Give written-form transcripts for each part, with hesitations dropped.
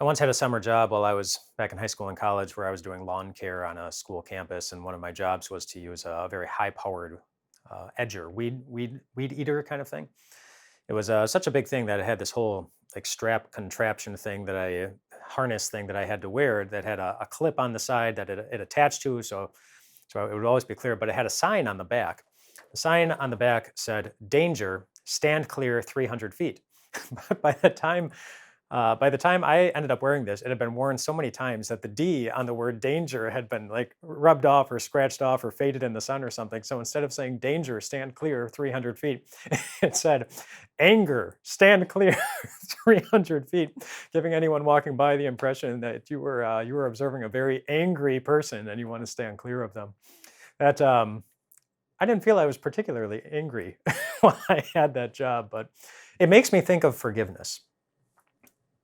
I once had a summer job while I was back in high school and college where I was doing lawn care on a school campus, and one of my jobs was to use a very high-powered edger, weed eater kind of thing. It was such a big thing that it had this whole like strap contraption thing that harness thing that I had to wear that had a clip on the side that it attached to, so it would always be clear. But it had a sign on the back. The sign on the back said, "Danger, stand clear 300 feet." But by the time I ended up wearing this, it had been worn so many times that the D on the word danger had been like rubbed off or scratched off or faded in the sun or something. So instead of saying danger, stand clear 300 feet, it said anger, stand clear 300 feet, giving anyone walking by the impression that you were observing a very angry person and you want to stand clear of them. That I didn't feel I was particularly angry while I had that job, but it makes me think of forgiveness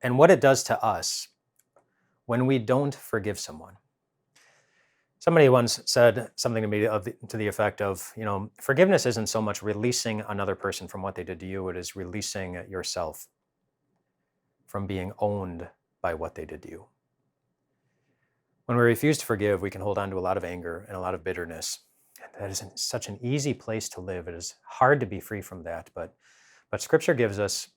and what it does to us when we don't forgive someone. Somebody once said something to me to the effect of, forgiveness isn't so much releasing another person from what they did to you, it is releasing yourself from being owned by what they did to you. When we refuse to forgive, we can hold on to a lot of anger and a lot of bitterness. That is such an easy place to live. It is hard to be free from that, but Scripture gives us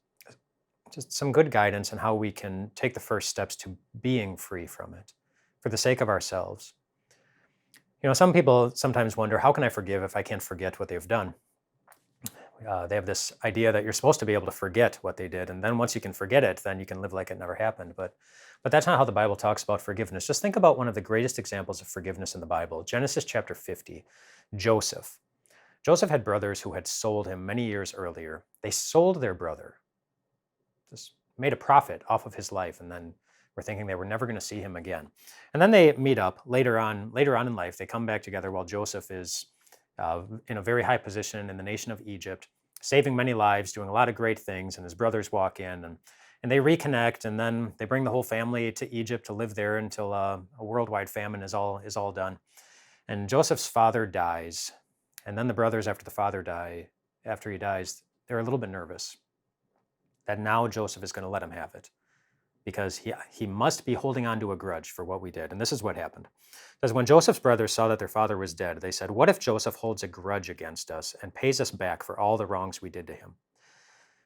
just some good guidance on how we can take the first steps to being free from it for the sake of ourselves. Some people sometimes wonder, how can I forgive if I can't forget what they've done? They have this idea that you're supposed to be able to forget what they did, and then once you can forget it, then you can live like it never happened. But that's not how the Bible talks about forgiveness. Just think about one of the greatest examples of forgiveness in the Bible, Genesis chapter 50, Joseph. Joseph had brothers who had sold him many years earlier. They sold their brother, just made a profit off of his life, and then were thinking they were never going to see him again. And then they meet up later on in life. They come back together while Joseph is in a very high position in the nation of Egypt, saving many lives, doing a lot of great things. And his brothers walk in and they reconnect, and then they bring the whole family to Egypt to live there until a worldwide famine is all done. And Joseph's father dies, and then the brothers, after he dies, they're a little bit nervous that now Joseph is going to let him have it, because he must be holding on to a grudge for what we did. And this is what happened. It says, when Joseph's brothers saw that their father was dead, they said, "What if Joseph holds a grudge against us and pays us back for all the wrongs we did to him?"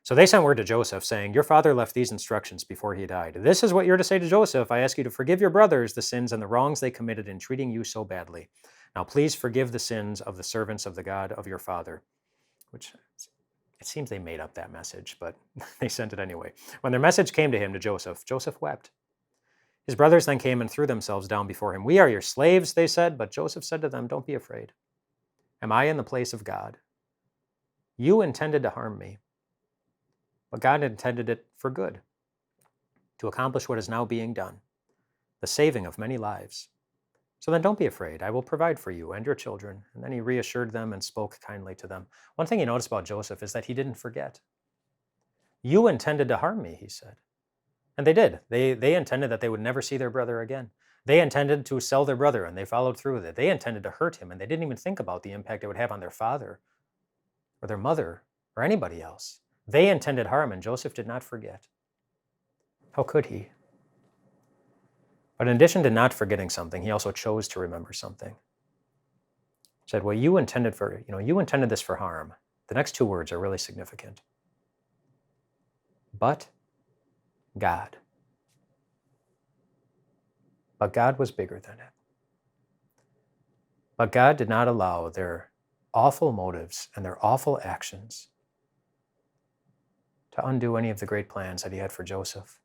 So they sent word to Joseph saying, "Your father left these instructions before he died. This is what you're to say to Joseph. I ask you to forgive your brothers the sins and the wrongs they committed in treating you so badly. Now please forgive the sins of the servants of the God of your father." Which, it seems they made up that message, but they sent it anyway. When their message came to him, to Joseph, Joseph wept. His brothers then came and threw themselves down before him. "We are your slaves," they said, but Joseph said to them, "Don't be afraid. Am I in the place of God? You intended to harm me, but God intended it for good, to accomplish what is now being done, the saving of many lives. So then don't be afraid. I will provide for you and your children." And then he reassured them and spoke kindly to them. One thing you notice about Joseph is that he didn't forget. "You intended to harm me," he said. And they did. They intended that they would never see their brother again. They intended to sell their brother, and they followed through with it. They intended to hurt him, and they didn't even think about the impact it would have on their father or their mother or anybody else. They intended harm, and Joseph did not forget. How could he? But in addition to not forgetting something, he also chose to remember something. He said, "Well, you intended this for harm." The next two words are really significant. But God. But God was bigger than it. But God did not allow their awful motives and their awful actions to undo any of the great plans that he had for Joseph.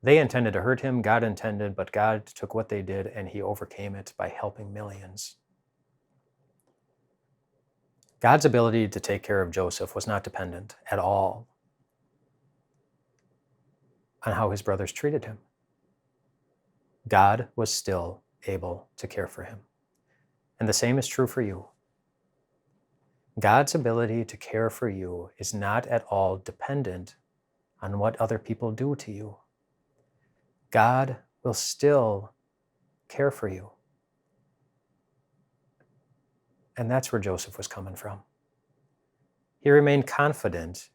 They intended to hurt him, God intended, but God took what they did and he overcame it by helping millions. God's ability to take care of Joseph was not dependent at all on how his brothers treated him. God was still able to care for him. And the same is true for you. God's ability to care for you is not at all dependent on what other people do to you. God will still care for you. And that's where Joseph was coming from. He remained confident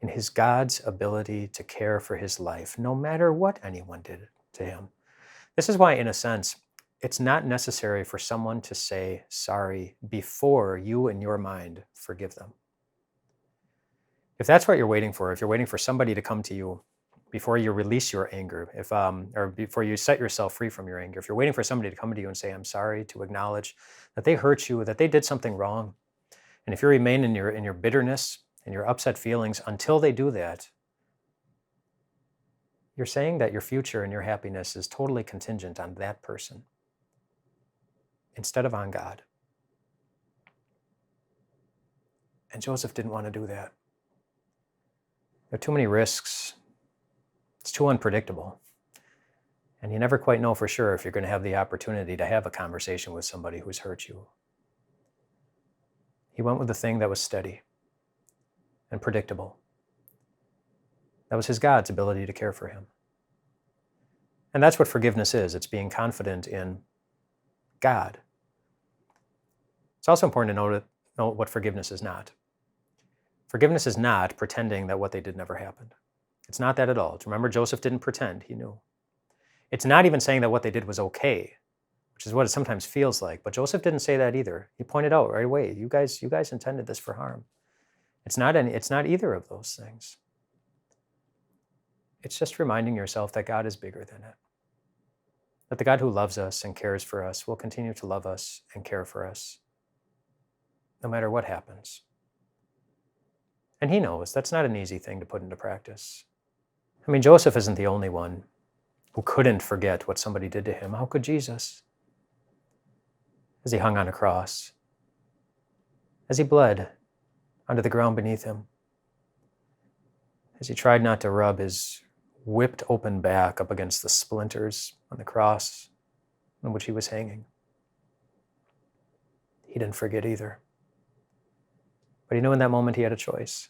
in his God's ability to care for his life, no matter what anyone did to him. This is why, in a sense, it's not necessary for someone to say sorry before you, in your mind, forgive them. If that's what you're waiting for, if you're waiting for somebody to come to you before you release your anger, or before you set yourself free from your anger, if you're waiting for somebody to come to you and say, I'm sorry, to acknowledge that they hurt you, that they did something wrong, and if you remain in your bitterness and your upset feelings until they do that, you're saying that your future and your happiness is totally contingent on that person instead of on God. And Joseph didn't want to do that. There are too many risks. It's too unpredictable. And you never quite know for sure if you're going to have the opportunity to have a conversation with somebody who's hurt you. He went with the thing that was steady and predictable. That was his God's ability to care for him. And that's what forgiveness is. It's being confident in God. It's also important to know what forgiveness is not. Forgiveness is not pretending that what they did never happened. It's not that at all. Remember, Joseph didn't pretend, he knew. It's not even saying that what they did was okay, which is what it sometimes feels like. But Joseph didn't say that either. He pointed out right away, you guys intended this for harm. It's not either of those things. It's just reminding yourself that God is bigger than it. That the God who loves us and cares for us will continue to love us and care for us, no matter what happens. And he knows that's not an easy thing to put into practice. I mean, Joseph isn't the only one who couldn't forget what somebody did to him. How could Jesus? As he hung on a cross, as he bled under the ground beneath him, as he tried not to rub his whipped open back up against the splinters on the cross on which he was hanging. He didn't forget either. But he knew in that moment he had a choice.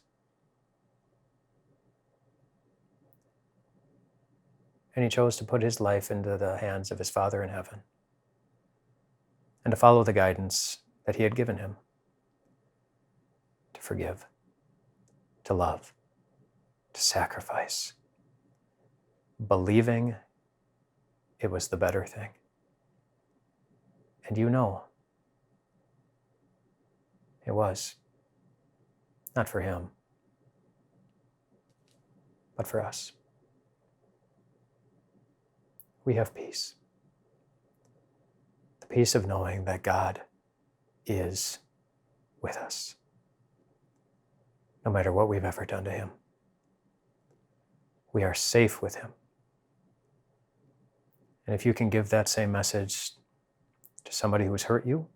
And he chose to put his life into the hands of his Father in heaven and to follow the guidance that he had given him, to forgive, to love, to sacrifice, believing it was the better thing. And you know, it was. Not for him, but for us. We have peace. The peace of knowing that God is with us, no matter what we've ever done to him. We are safe with him. And if you can give that same message to somebody who's hurt you,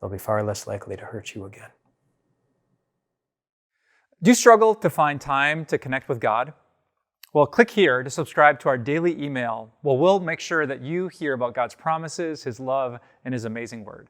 they'll be far less likely to hurt you again. Do you struggle to find time to connect with God? Well, click here to subscribe to our daily email. We'll make sure that you hear about God's promises, his love, and his amazing word.